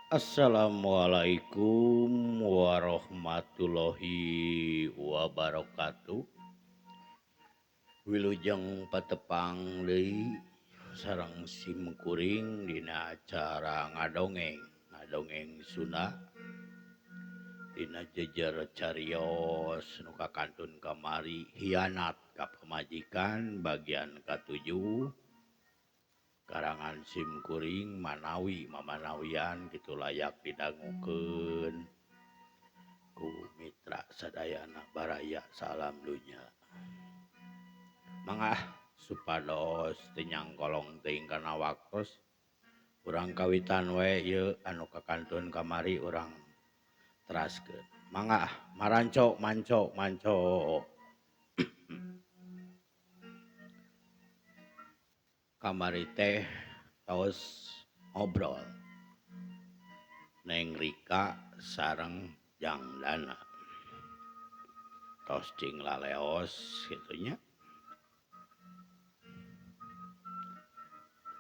Assalamualaikum warahmatullahi wabarakatuh. Wilujeng patepang deui sareng simkuring dina acara ngadongeng Sunda dina jejer cariyos nu kakantun kamari hianat ka pamajikan bagian katujuh karangan simkuring Manawi mamanawian kitu layak didangukeun ku mitra sadayana baraya salam dunya mangah supados tenyang kolong teuing kana waktos urang kawitan we ieu anu kakantun kamari urang teraskeun mangah maranco manco kamari teh tos ngobrol Neng Rika sareng Jang Dana tos cing laleos gitunya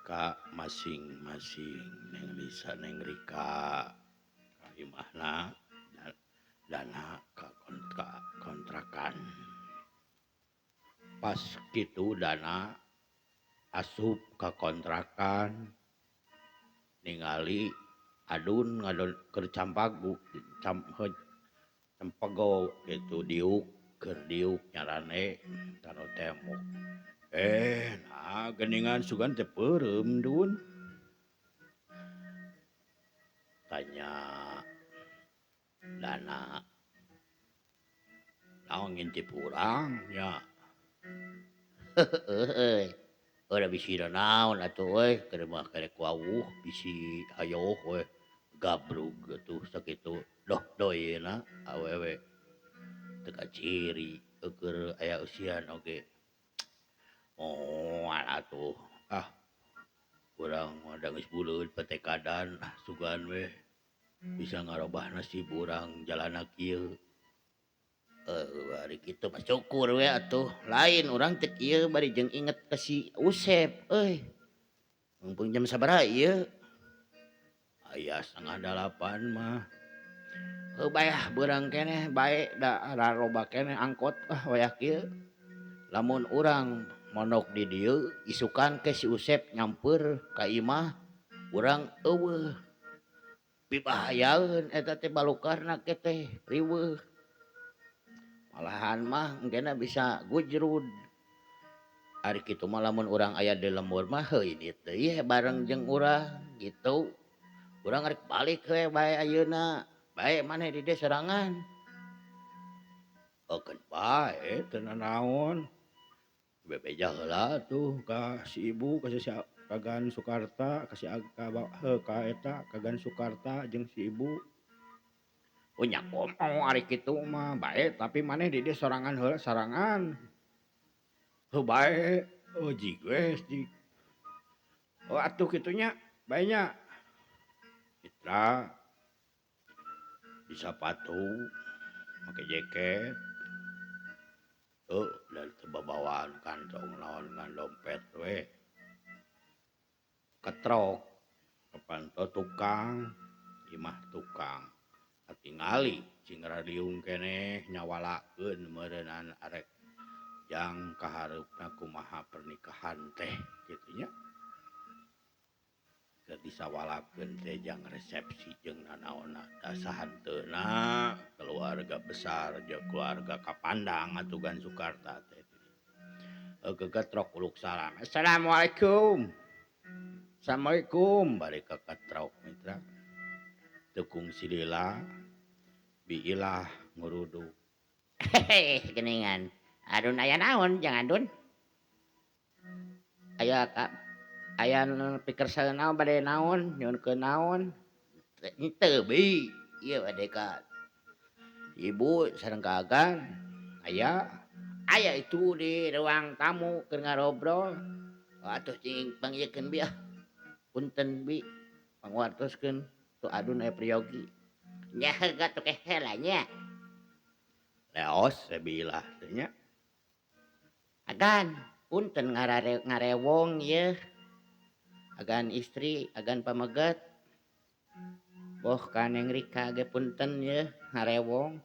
ka masing-masing Neng Lisa Neng Rika ka imahna Dana ka kontrakan pas gitu Dana asup ka kontrakan ningali adun ngadon keur campagu cempego gitu diuk keur diuk nyarane tanu tembok nah geningan sugan teu peureum dun tanya Dana naon ngintip urang nya heueuh udah bisi naon atuh euy keur mah karek wawuh bisi hayoh we gabrug atuh sakitu doh doyna awewe teu kaciri keur aya eusian oge moal atuh urang mah da geus buleud patekadan sugan we bisa ngarobah nasib urang jalana kieu bari kitu mah syukur we atuh lain urang teu kieu bari jeung inget ka si Usep euy mumpung jam sabaraha ieu aya 7:30 mah bayah beurang keneh bae da raroba keneh angkot wayah kieu lamun urang mondok di dieu isukan ke si Usep nyamper ka imah urang eueuh pibahayaeun eta teh balukarna ke teh riweuh malahan mah engkena bisa gujrud ari kitu mah lamun urang aya di lembur mah heuh ini teh bareng jeung urang gitu urang rek balik we bae ayeuna bae maneh di dieu sorangan keun bae teu nanaon bebeja heula tuh ka si ibu ka si Kagan Sukarta ka si ka eta Kagan Sukarta jeung si ibu nya komo ari kitu mah bae tapi maneh di dieu sorangan heula sarangan heuh bae jig we jig atuh kitunya bae nya mitra disapatu make jaket dan teu babawaan kantong naon ngan dompet we ketrok kapanto tukang imah tukang katingali cing radiung keneh nyawalakeun meureunan arek jang kahareupna kumaha pernikahan teh kitu nya keur disawalakeun teh jang resepsi jeung nanaonna da sahanteuna keluarga besar jeung keluarga kapandang atugan Sukarta teh gegetrok uluk salam assalamualaikum assalamualaikum bari keketrok mitra teu kungsi lila biilah nguruduk hehe geningan adun aya naon jang adun aya aya pikir saeunaon bade naon nyieunkeun naon henteu bi ieu bade ka ibu sareng Kagan aya itu di ruang tamu keur ngarobrol atuh cing pangieukeun bi punten bi panguartoskeun tu adun aya priyogi nya heula teu kehe lah nya leos sabilah teh nya Agan punten ngarewong ieu agan istri agan pameget Boh Kaneng Rika ge punten ye ngarewong.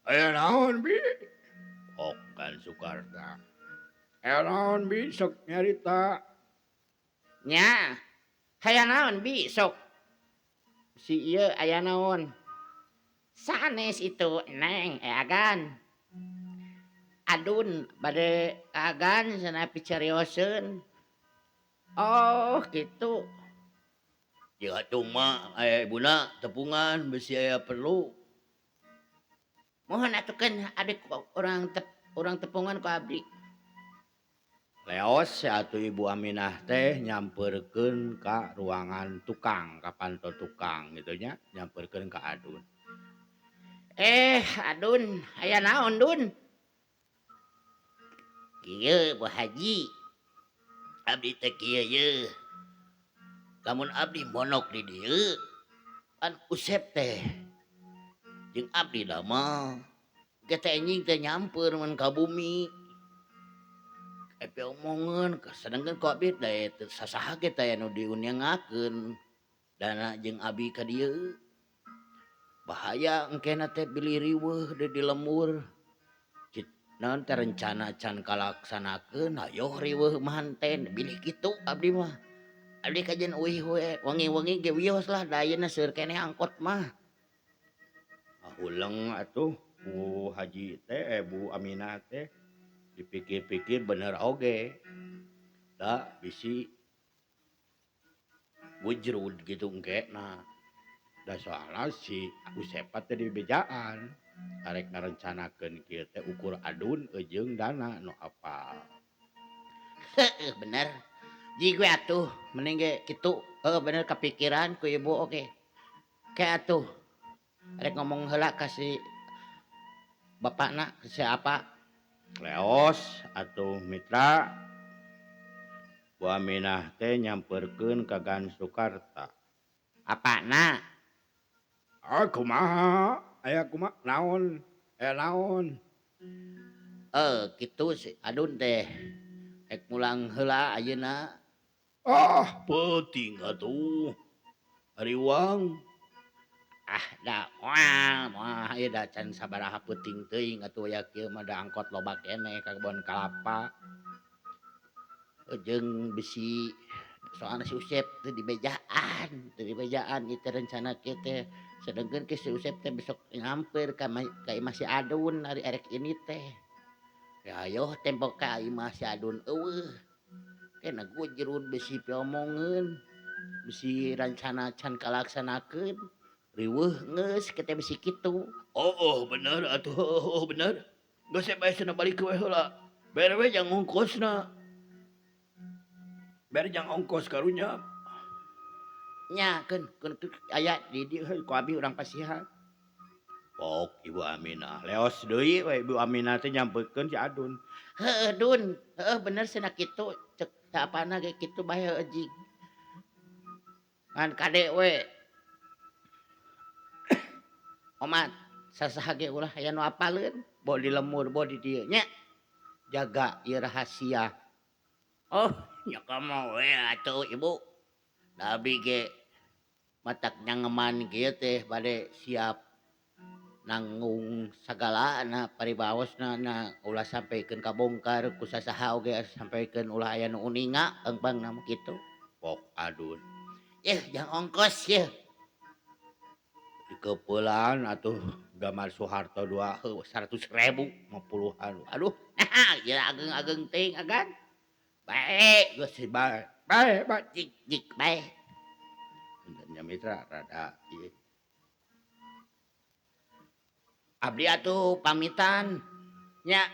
Aya naon bi? Kan Sukarta. Aya naon bi sok nyarita? Nya, haya naon bi sok si ieu aya naon? Sanes itu Neng Agan. Adun bade Agan cenah picarioseun. Oh, gitu. Ya atuh mah aya ibuna tepungan besi aya perlu. Mohon atukeun adik orang tepungan ku abdi. Leos atuh Ibu Aminah teh nyamperkeun ka ruangan tukang, ka pantau tukang gitu nya, nyamperkeun ka Adun. Adun, aya naon Dun? Kieu Bu Haji. Abdi teh kieu ye. Lamun abdi monok di dieu, kan Usep teh jeung abdi da mah kita enjing teh nyamper mun ka bumi. Epe omongan sedangkan ku abdi teh sasaha ge teh anu diunyangakeun dana jeung abi ka dieu. Bahaya engkena teh bili riweuh di lemur. Naon teh rencana can kalaksanakeun hayo riweuh manten bilih kitu abdi mah. Abdi kajian uih we wengi-wengi ge wios lah da ayeuna seueur keneh angkot mah. Huleng atuh Bu Haji teh Bu Aminah teh dipikir-pikir bener oge. Da bisi wujrud gitu engkena. Da soalna si Usepat teh di bejaan. Arek ngarencanakeun kieu teh ukur Adun jeung Dana nu apal. Heeh bener. Ji gue atuh mending ge kitu. Bener kepikiran ku ibu oke. Kayak atuh. Rek ngomong heula ka si bapakna siapa? Leos atuh Mitra Bu Aminah teh nyamperkeun ka Gan Sukarta. Apana? Kumaha? Aya kumaha? Naon? Naon? Kitu si Adun teh. Rek mulang heula ayeuna. Penting atuh. Ariwang. Da moal ieu da can sabaraha peuting teuing atuh aya kieu mah da angkot loba keneh ka kebon kalapa. Jeung bisi soalna si Usep teu di bejaan ieu teh rencana kieu teh sedengkeun ke si Usep teh besok ngamper ka imah si Adun ari erek ini teh. Ya ayo tempo ka imah si Adun eueuh. Kena gujrud bisi piomongeun. Bisi rancana can kalaksanakeun. Riweuh geus kita bisi kitu. Bener atuh, bener. Geus bae cenah balik we heula. Bere we jang ongkosna. Bere jang ongkos karunya. Nya keun aya di dieu ku abi urang pasihan. Pok Ibu Aminah. Leos deui we Ibu Aminah teh nyampeurkeun si Adun. Heeh Dun, bener cenah kitu cek saapana ge kitu bae heuh jig. Ngan kade we. Omat sasaha ge ulah aya nu apaleun, bo di lemur bo di dieu nya. Jaga ieu rahasia. Nya kamana we atuh Ibu. Da abi ge matak nyangeman kieu teh bade siap nanggung sagalana paribawosna na ulah sampeikeun kabongkar ku sasaha oge sampeikeun ulah aya nu uninga eungbangna mah kitu. Pok Adun. Jang ongkos yeuh. Dikeupelan atuh gambar Soeharto 100.000 50-an. Aduh, ieu ageng-ageng teuing Agan. Bae, Geus bae. Bae jik bae. Nya Mitra rada ieu. Abdi atuh pamitan. Nya,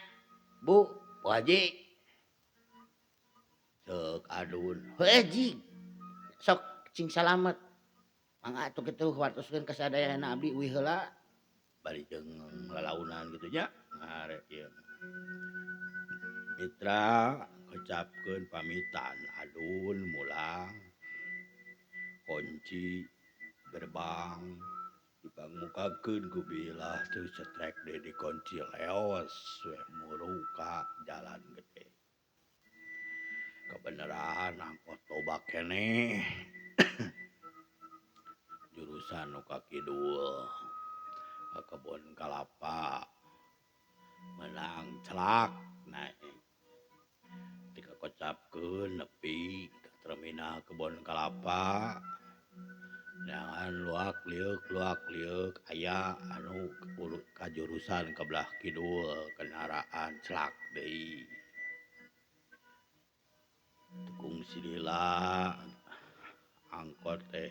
Bu Haji. Ceuk Adun. Heueuh jig. Sok cing salamet. Mangga atuh kitu wartoskeun ka sadayana abdi uwi heula. Bari jeung lalaunan gitu nya. Ngarek ieu. Mitra ngucapkeun pamitan Adun mulang. Kunci gerbang dipangmukakeun ku bilah teu cetrek deui dikunci leos we muru ka jalan gede. Kebeneran angkot loba keneh. terusan nu ka kidul ka kebon kalapa menang celak naik dikakocapkeun nepi ka terminal kebon kalapa jangan luak liuk aya anu kajurusan ke belah kidul kendaraan celak deui tekung silila angkot teh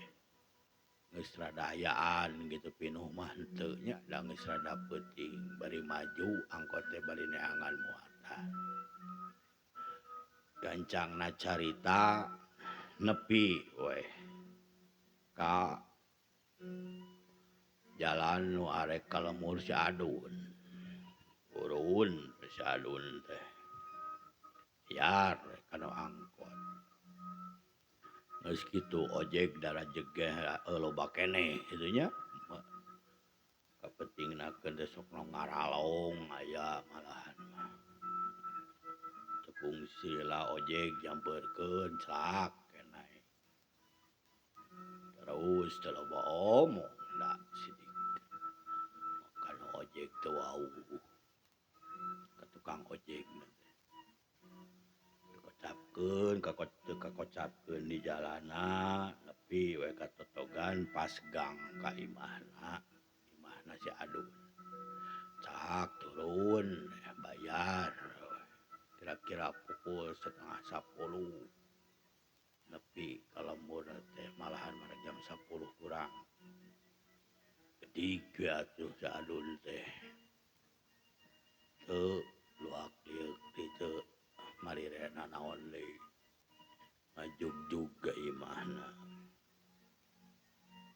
geus rada ayaan gitu pinuh mah henteu nya da geus rada peuting bari maju angkot teh bari neangan muatan gancangna carita nepi we ka jalan nu arek kalemur si adun urun si adun teh yar kana angkot geus kitu ojek dara jegeh loba keneh kitu nya kapentingnakeun teh sok ngaralong aya malahan mah tepung silila ojek nyamperkeun celak keneh terus teu loba omong da sidik kana ojek teu wau ka tukang ojek kakocapkeun di jalana nepi we ka totogan pas gang ka imahna si adun cak turun bayar kira-kira pukul 9:30 nepi ka lembur teh malahan mana jam 10 kurang geudig we atuh si adun teh teu luak liuk teu marirena naon deui ngajugjug ka imahna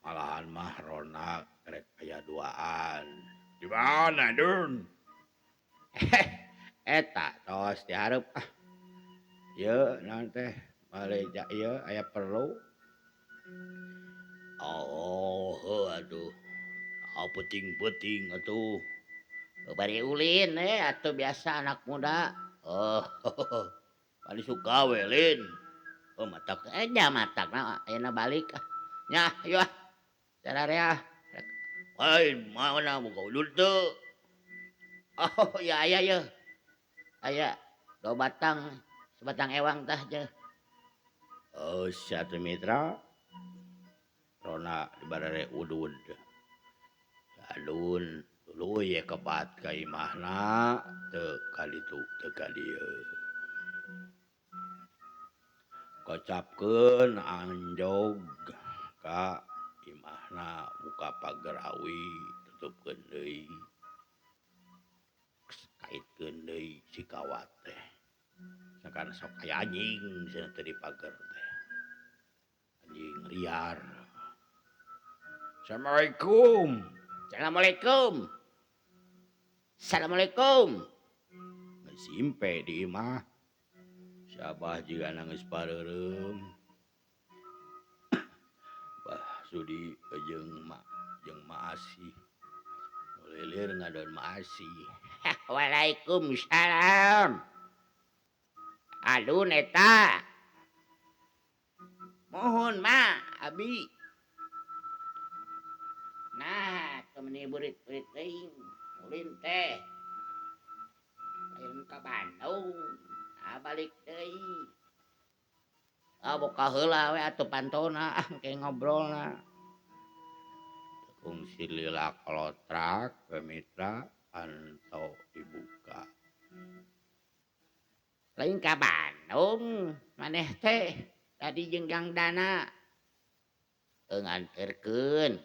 malahan mah rona rek aya duaan di mana dun eta tos di hareup ieu naon teh baleja ieu aya perlu oh aduh penting-penting atuh Bari ulin atuh biasa anak muda. oh bari suka we lin Oh matak matakna ayeuna balik ah. Nya yeuh sararea. lain mana boga udud teu Oh ya aya yeuh. Aya 2 batang, sebatang ewang tah je. oh sia teh mitra rona dibarare udud adun tuluy ye kepat ka imahna teu ka ditu teu ka dieu kocapkeun anjog ka imahna buka pagar awi tutupkeun deui kaitkeun deui si kawat teh sakan sok aya anjing cenah teh di pagar teh anjing liar Assalamualaikum Assalamualaikum. Assalamualaikum. simpe di imah siabah jiga geus pareureum Bah Sudi jeung Ma Asih nu lilir ngadon Ma Asih Waalaikumsalam. Adun eta. Mohon ma abi. Nah, temeni burit-burit teuing. Ulin teh. Lain ka Bandung. Balik deui. Boka heula we atuh pantona engke ngobrolna. tekung silila kolotrak we mitra antau dibuka Lain ka Bandung. Maneh teh tadi jeung Kang Dana. Nganterkeun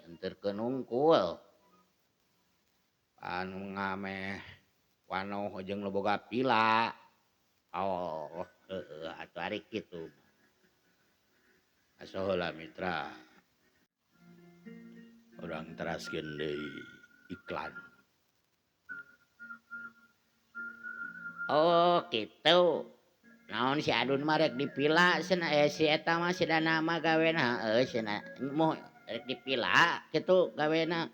unggul. anu ngameh wanoh jeung nu boga pila Oh, atuh ari kitu. asa heula mitra urang teraskeun deui iklan Oh, kitu. Naon si Adun mah rek dipila cenah si eta mah si Dana mah gawena cenah moh rek dipila kitu gawena.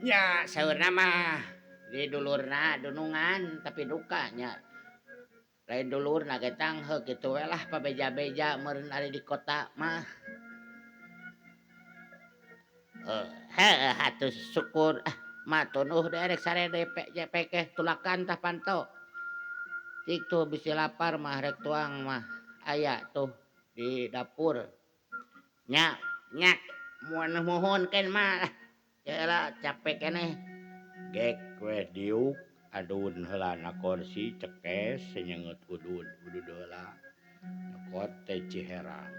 Nya saeurna mah di dulurna dunungan tapi duka nya. Lain dulurna ge tang heuh kitu we lah pabeja-beja meureun ari di kota mah. Hatus syukur matur nuh derek sarede pekeh tulakan tah panto. Cik tuh bisi lapar mah rek tuang mah aya tuh di dapur. Nyak nyak mohon ken mah. Yalah capek keneh. Gek we diuk adun heula na kursi cekes senyenget udud heula. Nyokot teh Ciherang.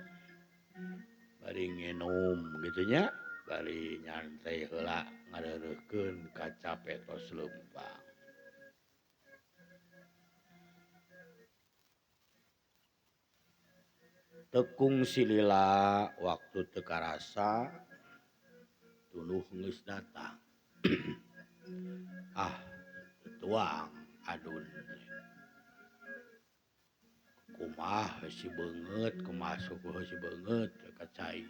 Bari nginum gitu nya. Bari nyantai heula ngareureukkeun kaca petos leumpang. Tekung silila waktu teu karasa tuluh geus datang. Tuang adun kumaha heusi beungeut kumaha suku heusi beungeut ka cai.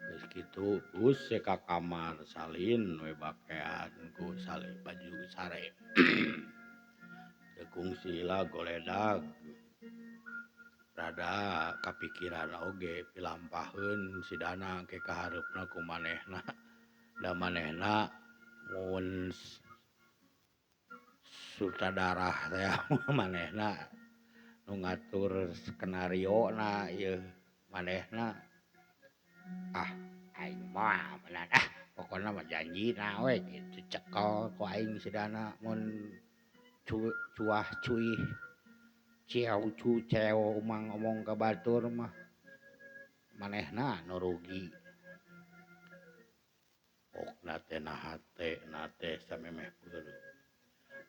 Geus kitu use ka kamar salin we bakean ku baju sare. Tekung silila goledag rada kapikiran oge pilampaheun si Dana ke kahareupna ku manehna. Da manehna mun sutradara teh manehna nu ngatur skenario na ieu manehna aing moal meunang pokona mah janjina we kitu cekel ku aing si Dana mun cuah cuih ciau cu ceo umang omong ka batur mah manehna nu rugi. Okna teh naha teh na teh samemeh peureuh.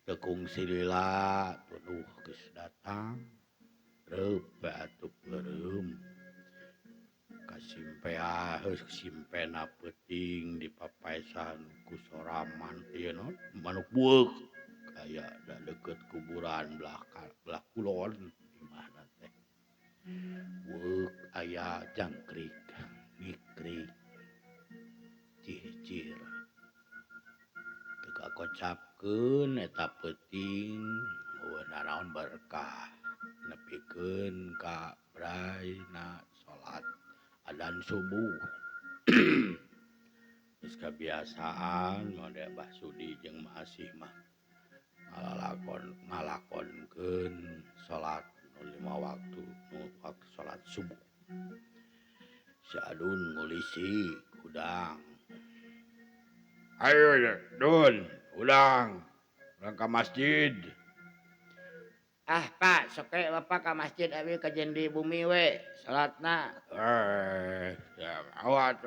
Tekung silila tuduh geus datang reupe atuh peureum kasimpena peuting dipapaesan ku soraman ieu naon manuk bueuk aya da deukeut kuburan belah kulon imahna teh bueuk aya jangkrik ngikrik cihcir teu kakocapkeun eta peuting weuna naon berkah nepikeun ka braina salat adzan subuh. Geus kabiasaan mode Mbah Sudi jeung Mak Asih mah ngalakonkeun salat nu 5 waktu nu waktu salat subuh. Si Adun ngulisi udang. Ayo Dun, udang ka masjid. Pak, sok Bapak ka masjid abi ka Jendi Bumi we, salatna. Awat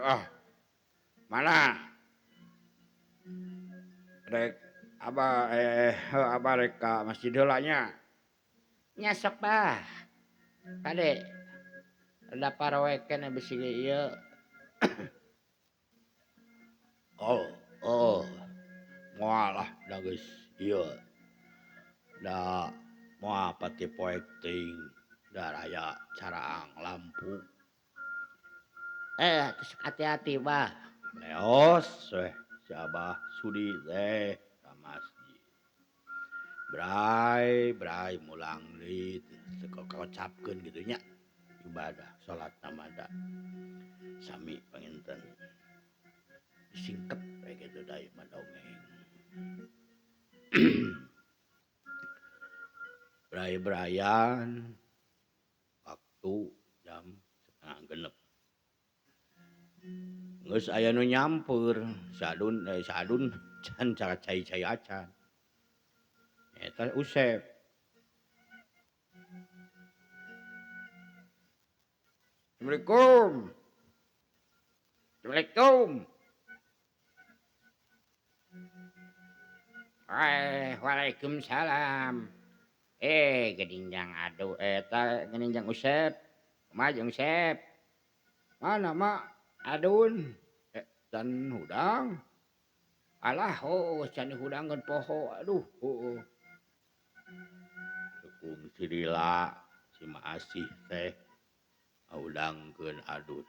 mana? Rek abah rek ka masjid heula nya. Nya sok Bah. Kade da parawekeun bisi ieu. Moal lah da geus ieu. Da moal pati poek teuing da raya caraang lampu. Hati-hati Bah. Leos weh si Abah Sudi teh ka masjid. Bray mulang deui teu kocapkeun kitu nya. Ibadah salat namada. Sami panginten. Singket we kitu da ieu mah dongeng. Bray-brayan waktu jam 6:30. Geus aya nu nyampeur sadun can cara cai-cai acan. Eta Usep. Assalamualaikum. Assalamualaikum. Waalaikumsalam. Geninjang aduh eta geninjang Usep. Kumaha jeung Usep? Mana Mak? Adun. Dan hudang. Alah can hudang ngan poho aduh Tekung silila si Mak Asih teh ngaudangkeun Adun.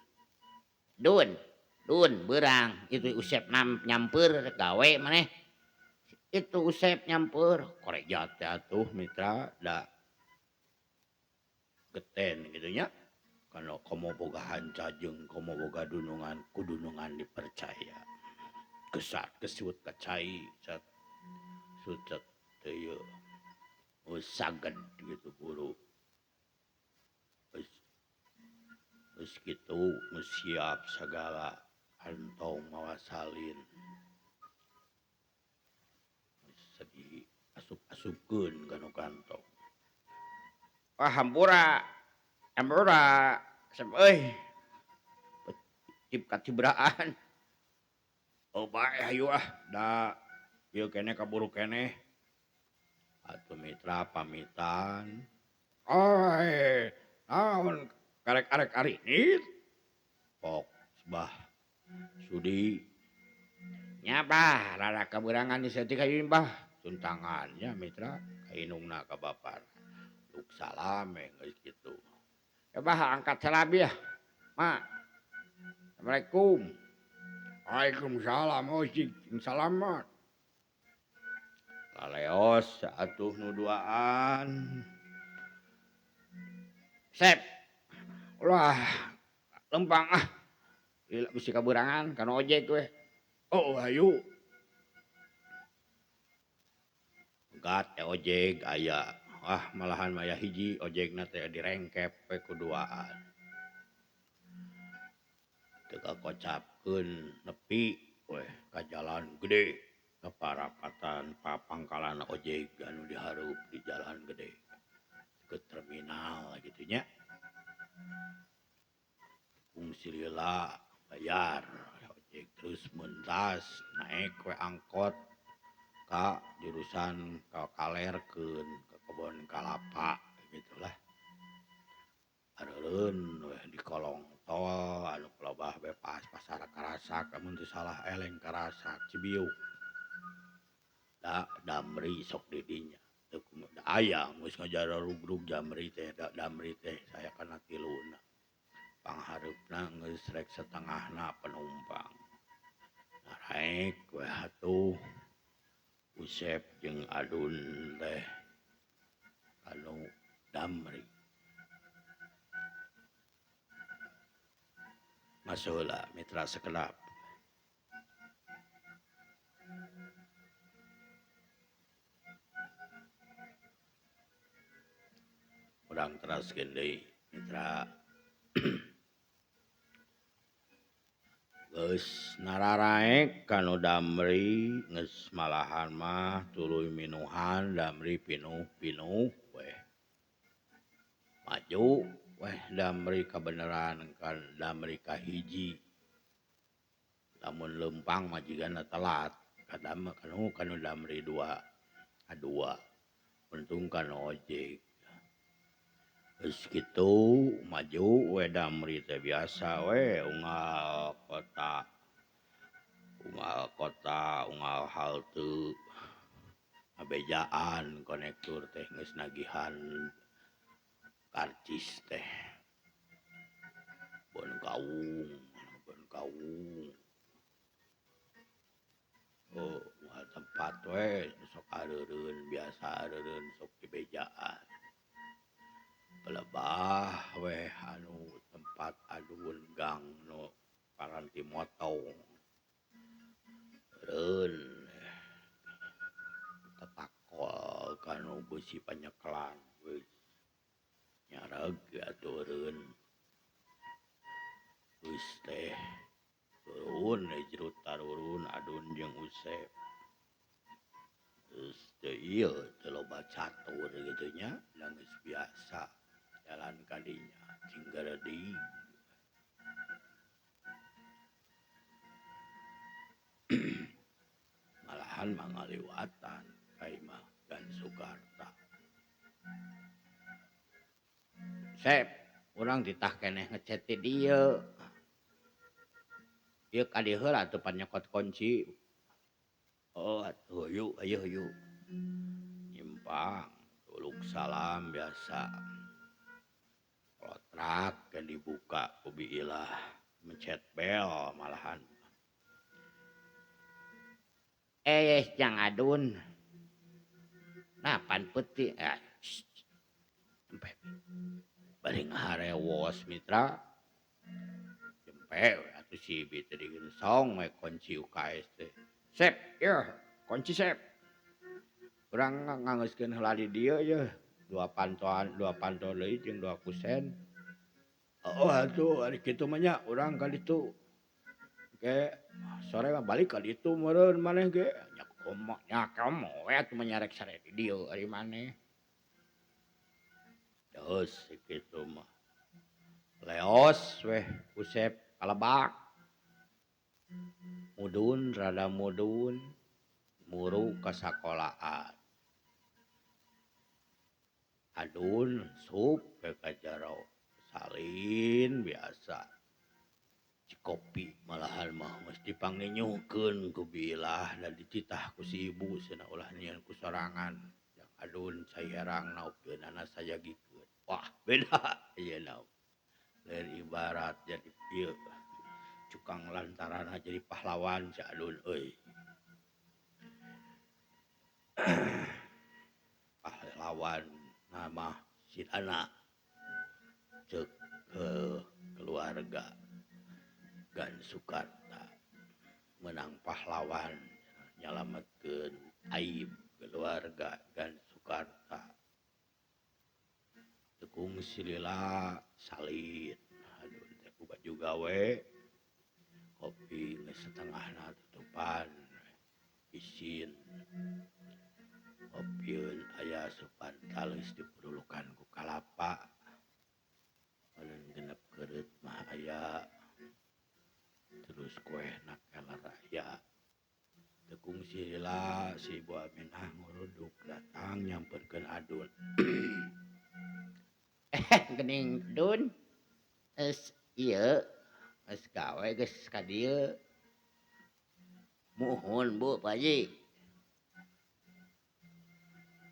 Dun beurang itu Usep nyamper gawe maneh. Itu Usep nyamper koreja teh atuh mitra da geten gitu nya. Kalau komo boga hanca jeung komo boga dunungan kudunungan dipercaya. Kesat kesut kacai cat sutet teu ieu saged gitu buru. Geus kitu geus siap sagala kantong mawa salin. Sedi asup-asupkeun kana kantong. Wah hampura, hampura, sep euy. Cip kacibraan. Oh bae hayu da ieu keneh kaburu keneh. Atuh mitra pamitan. Oi, naon karek-arek arinit? Pok bah sudi. Nya bah rada kaberangan di setik ka ieu bah. Tuntangannya mitra kainungna ka bapan. Luk salam geus kitu. Ya bah angkat salabi ya. Mak. Assalamualaikum. Waalaikumsalam. Oh cing salamat. Laleos atuh nu duaan. Sep. Ulah lempang Lila bisi kaberangan kana ojek we. Oh hayu. Gat ojek aya. Malahan maya hiji ojekna teh direngkep we kuduaan. Teu kakocapkeun nepi we ka jalan gede. Ka parapatan papangkalan ojek anu dihareup di jalan gede. Ke terminal gitu nya. Fungsi lila bayar ojek terus mentas naik we angkot ka jurusan ka kalerkeun ke kebon kalapa gitulah. Areureun we di kolong tol anu pelobah bepas pasar Karasak amun teu salah eleng Karasak Cibiuk. Da Damri sok di dinya. Teu kumaha aya geus ngajarorugrug Damri teh Damri teh saya kana tiluna. Panghareupna geus rek setengahna penumpang. Naek we atuh Usep jeung Adun teh anu Damri. Masaheula mitra sakedap. Urang teraskeun deui mitra. Geus nararaek kanu Damri geus malahan mah tuluy minuhan Damri pinuh-pinuh we. Maju weh Damri kabeneran kan Damri kahiji. Lamun lempang majikanna telat. Kadang kanu Damri dua. Untung kanu ojek. Geus kitu maju we Damri teh biasa we unggal kota, unggal halte. Ngabejaan konektur teh geus nagihan karcis teh. Bon kaung. Oh, tempat we sok areureun biasa areureun sok dibejaan. Pelebah we anu tempat adun gang nu paranti motong. Reun tetakol kanu beusi panyeklan geus nyareg atuh reun. Geus teh turun jerut tarurun Adun jeung Usep. Terus teu ieu teu loba catur kitu nya, da geus biasa jalan ka dinya cinggaredi. Malahan mangaliwatan ka imah Gan Sugarta. Sep, urang ditah keneh ngecet ti dieu. Ieu ka dieu heula atuh pan nyokot kunci. Oh atuh hayu. Nyimpang, tuluk salam biasa. Lotrak ke dibuka ku biilah mencet bel malahan. Jang Adun. Napan peuti bari ngaharewos mitra jempe we atuh si Ibi teh digeun song we kunci UKS teh. Sep, yeuh kunci sep. Urang nganggeuskeun heula di dieu yeuh. Dua panto deui jeung 2 kusen. Oh atuh ari kitu mah nya urang ka ditu. Ge sore mah balik ka ditu meureun maneh ge. Nya komo we atuh mah nyarek sare di dieu ari maneh. Geus kitu mah. Leos weh Usep kalebak. Mudun rada mudun muru ka sakolaan. Adun sup we ka jero. Salin biasa. Cikopi malahan mah mesti panginyuhkeun ku bilah dan dititah ku si ibu cenah ulah nieun ku sorangan. Yang adun cai herang naupkeunana sayagikeun. Wah beda ayeuna. Lain ibarat jadi ieu cukang lantaran jadi pahlawan si adun euy. Pahlawan nama si Dana ceuk keluarga Gan Sukarta menang pahlawan nyalametkeun aib keluarga Gan Sukarta. Tekung silila salin adun teh ku baju gawe kopi geus setengahna tutupan isin kopieun aya supantal geus dipudulukan ku kalapa anu genep keureut mah aya terus kuehna keler aya tekung silila si Ibu Aminah nguruduk datang nyamperkeun adun. Geuning Dun geus ieu geus gawe geus ka dieu. Muhun Bu Pak Haji.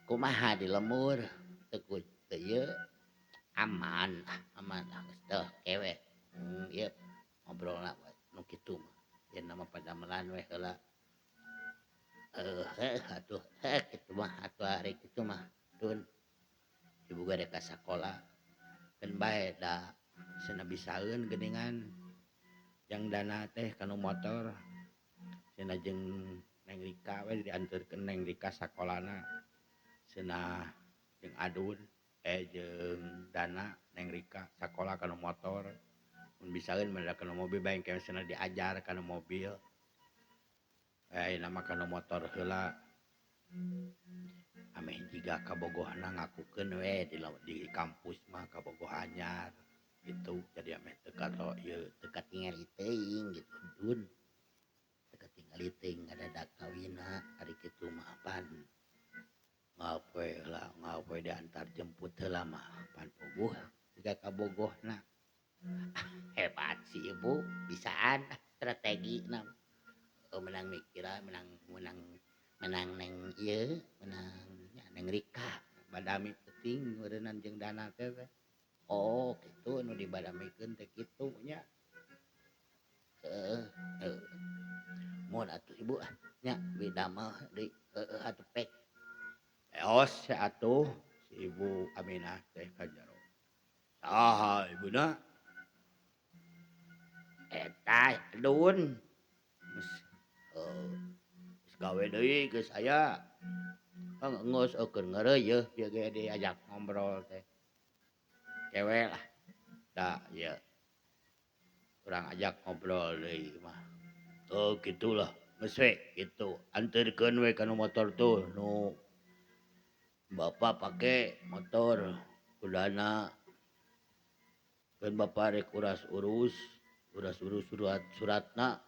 Kumaha di lemur teu ieu aman lah geus teu kewe. Ieu ngobrolna we nu kitu mah. Yen mah padamelan we heula. Atuh kitu mah atuh hari kitu mah Dun. Ibu gade ka sakola. Keun bae da cenah bisaeun geuningan yang Dana teh kanu motor. Cenah jeung Neng Rika we dianteurkeun Neng Rika sakolana. Cenah jeung Adun jeung Dana Neng Rika sakola kanu motor. Mun bisaeun mah da kanu mobil bae engke cenah diajar kanu mobil. Ayeuna mah kanu motor heula. Ameh jiga kabogohna ngakukeun we di kampus mah kabogoh anyar gitu. Jadi ameh teu karo ieu teu katingali teuing gitu Dun. Teu katingali teuing ngadadak kawinna ari kitu mah pan. Ngapoe heula ngapoe diantar jemput heula mah pan puguh jiga kabogohna. Hebat si ibu bisaan strategina. Menang mikiran menang neng ieu menang Neng Rika badami penting meureunnan jeung Dana teh. Oh kitu nu dibadamikeun teh kitu nya. Mun atuh ibu nya bidamel deui atuh pek. Eos atuh si Ibu Aminah teh ka jero. Saha ibuna? Eta Dun. Geus gawe deui geus aya. Geus keur ngeureuy ieu ge diajak ngobrol teh. Kewe lah. Da ieu. Urang ajak ngobrol deui mah. Oh gitulah. Geus we kitu. Anteurkeun we kana motor tuh nu Bapak pake motor ku Dana. Keun Bapak rek urus suratna.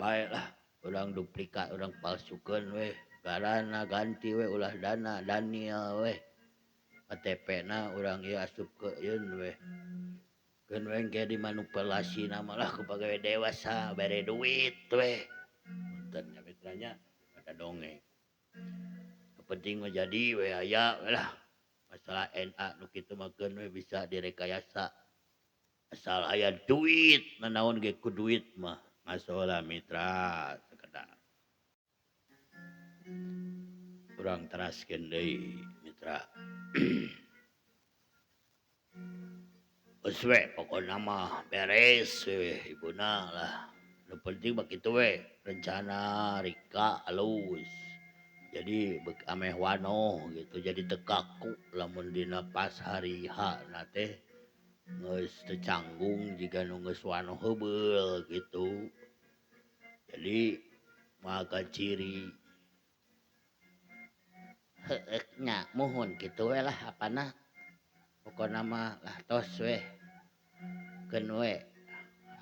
Bae lah urang duplikat urang palsukeun we. Garana ganti we ulah Dana Daniel we. KTP-na urang ieu asupkeun we. Keun we engke dimanipulasi malah ku pagawe dewasa bare duit we. Punten nya mitranya ada dongeng. Penting mah jadi we aya we lah. Masalah NA nu kitu mah keun we bisa direkayasa. Asal aya duit, nanaon ge ku duit mah ngasola mitra sakedak. Urang teraskeun deui mitra. Geus we pokona mah beres we ibuna lah. Nu penting mah kitu we, rencana Rika alus. Jadi beuk ameh wanoh gitu, jadi teu kaku lamun dina pas hari H na teh geus teu canggung jiga nu geus wanoh heubeul gitu. Jadi maka ciri Heueuh nya muhun kitu we lah apana pokona mah lah tos we keun we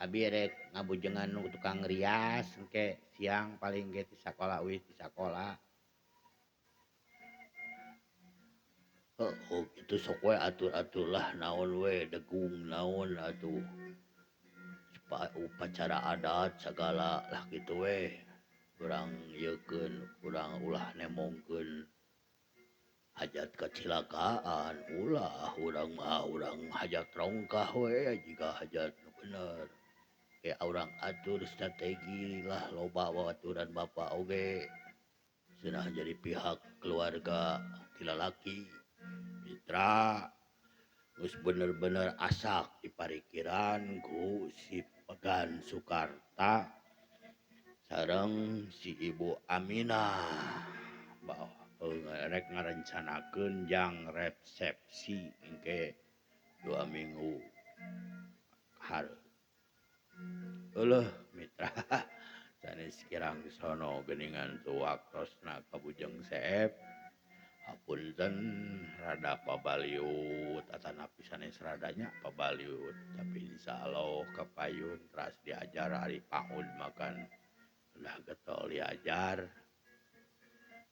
abi rek ngabujengan nu tukang rias engke siang paling ge ti sakola euih ti sakola. oh itu sok we atur-atur lah naon we degung naon atuh upacara adat segala lah gitu we kurang ieukeun kurang ulah nemongkeun hajat kecelakaan ulah urang mah urang hajat rongkah we jika hajat nu bener ke urang atur strategi lah loba babaturan bapa oge cenah jadi pihak keluarga ti lalaki mitra geus bener-bener asak diparikiran ku si Pegan Sukarta sareng si Ibu Aminah bahwa rek ngarencanakeun jang resepsi engke 2 minggu hareup. Eueuh mitra sanes kirang sono geuningan suwaktosna kabujeng Seep. Hapunten rada pabaliut atanapi sanes radanya pabaliut tapi insyaallah kapayun teras diajar hari paud makan udah getol diajar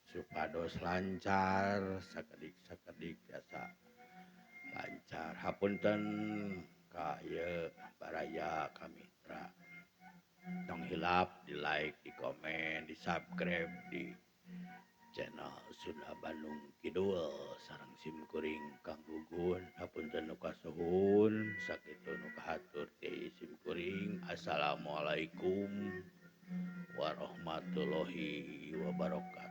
supados lancar sakedik biasa lancar hapunten ka ieu baraya ka mitra tong hilap di like di komen di subscribe di channel Sunda Bandung Kidul sareng simkuring Kang Gugun hapunten nu kasuhun sakitu nu kahatur ti simkuring assalamualaikum warahmatullahi wabarakatuh.